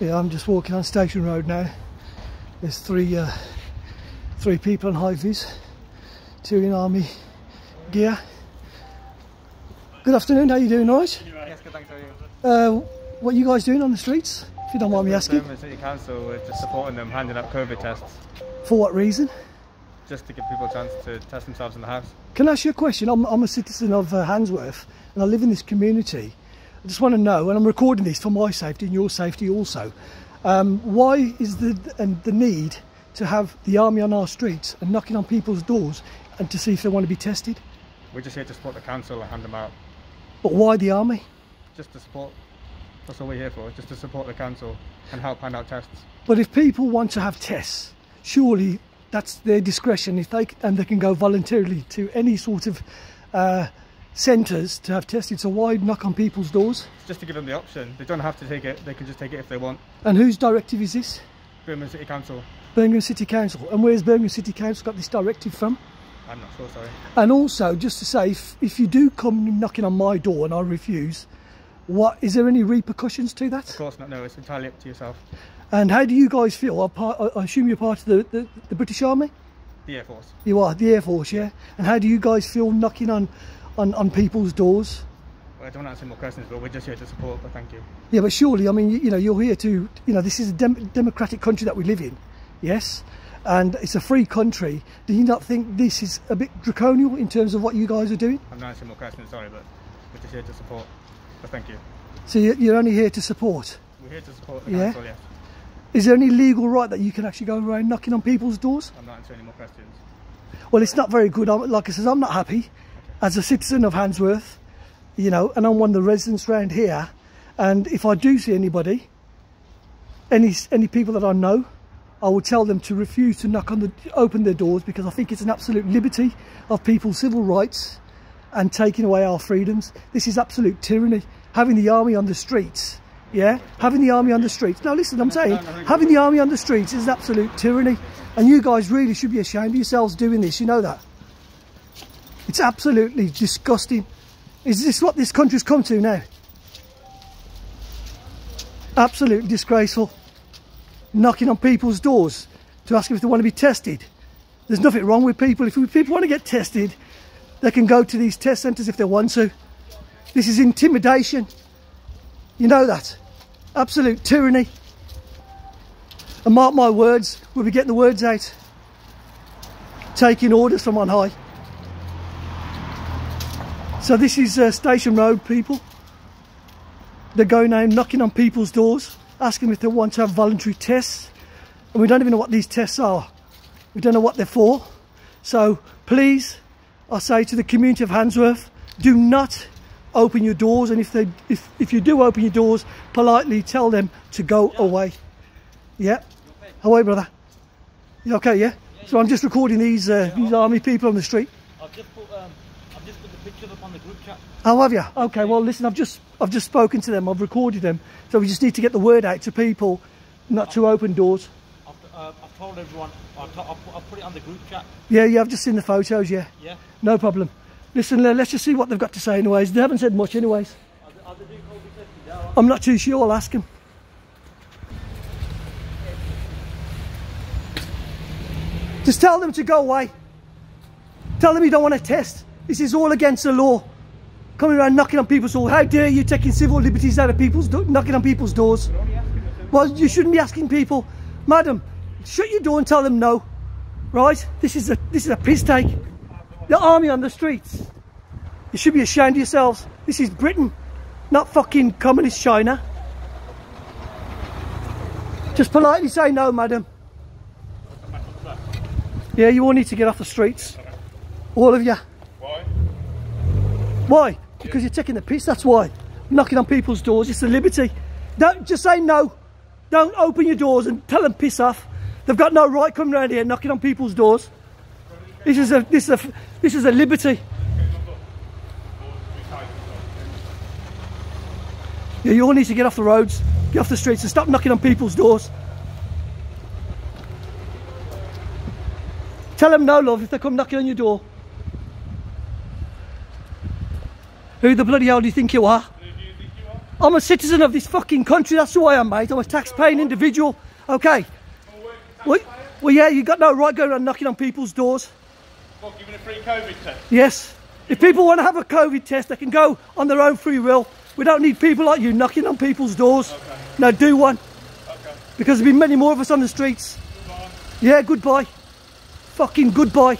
Yeah, I'm just walking on Station Road now. There's three people on high-vis, 2 in army gear. Good afternoon, how you doing, all right? Yes, good, thanks, how are you? What are you guys doing on the streets, if you don't mind me asking? Birmingham City Council, we're just supporting them, handing out Covid tests. For what reason? Just to give people a chance to test themselves in the house. Can I ask you a question? I'm a citizen of Handsworth and I live in this community. I just want to know, and I'm recording this for my safety and your safety also, why is the need to have the army on our streets and knocking on people's doors and to see if they want to be tested? We're just here to support the council and hand them out. But why the army? Just to support, that's all we're here for, just to support the council and help hand out tests. But if people want to have tests, surely that's their discretion, if they can go voluntarily to any sort of centres to have tested. So why knock on people's doors? It's just to give them the option. They don't have to take it, they can just take it if they want. And whose directive is this? Birmingham City Council. Birmingham City Council. And where's Birmingham City Council got this directive from? I'm not sure, sorry. And also, just to say, if you do come knocking on my door and I refuse, is there any repercussions to that? Of course not, no, it's entirely up to yourself. And how do you guys feel? I assume you're part of the British Army? The Air Force. You are, the Air Force, yeah? And how do you guys feel knocking on people's doors? Well, I don't want to answer more questions, but we're just here to support, but thank you. Yeah, but surely, I mean, you know, you're here to, you know, this is a democratic country that we live in, yes? And it's a free country. Do you not think this is a bit draconian in terms of what you guys are doing? I'm not answering more questions, sorry, but we're just here to support, but thank you. So you're only here to support? We're here to support the council, yes. Is there any legal right that you can actually go around knocking on people's doors? I'm not answering any more questions. Well, it's not very good. Like I said, I'm not happy as a citizen of Handsworth, you know, and I'm one of the residents around here. And if I do see anybody, any people that I know, I will tell them to refuse to open their doors, because I think it's an absolute liberty of people's civil rights and taking away our freedoms. This is absolute tyranny. Having the army on the streets, yeah? Having the army on the streets. No, listen, I'm saying, having the army on the streets is absolute tyranny. And you guys really should be ashamed of yourselves doing this, you know that? It's absolutely disgusting. Is this what this country's come to now? Absolutely disgraceful. Knocking on people's doors to ask them if they want to be tested. There's nothing wrong with people. If people want to get tested, they can go to these test centres if they want to. This is intimidation. You know that. Absolute tyranny. And mark my words, we'll be getting the words out. Taking orders from on high. So this is Station Road, people. They're going out knocking on people's doors, asking if they want to have voluntary tests. And we don't even know what these tests are. We don't know what they're for. So please, I say to the community of Handsworth, do not open your doors. And if you do open your doors, politely tell them to go away. Yeah? How are you, brother? You okay, yeah? So I'm just recording these army people on the street. I've just put the pictures up on the group chat. Oh, have you? Okay, well listen, I've just spoken to them, I've recorded them. So we just need to get the word out to people not to open doors. I've told everyone, I'll put it on the group chat. Yeah, I've just seen the photos, yeah. Yeah. No problem. Listen, let's just see what they've got to say anyways. They haven't said much anyways. Are they doing COVID testing now? I'm not too sure, I'll ask them. Just tell them to go away. Tell them you don't want to test. This is all against the law. Coming around knocking on people's doors. How dare you taking civil liberties out of people's knocking on people's doors? Well, you shouldn't be asking people. Madam, shut your door and tell them no. Right? This is a piss take. The army on the streets. You should be ashamed of yourselves. This is Britain, not fucking communist China. Just politely say no, madam. Yeah, you all need to get off the streets. All of you. Why? Why? Because you're taking the piss, that's why. Knocking on people's doors, it's a liberty. Don't just say no. Don't open your doors and tell them piss off. They've got no right coming around here knocking on people's doors. This is a liberty. Yeah, you all need to get off the roads, get off the streets and stop knocking on people's doors. Tell them no, love, if they come knocking on your door. Who the bloody hell do you think you are? Who do you think you are? I'm a citizen of this fucking country. That's who I am, mate. I'm a tax-paying individual. Okay. Well, yeah, you got no right going around knocking on people's doors. What, giving a free COVID test? Yes. If people want to have a COVID test, they can go on their own free will. We don't need people like you knocking on people's doors. Okay. No, do one. Okay. Because there'll be many more of us on the streets. Goodbye. Yeah, goodbye. Fucking goodbye.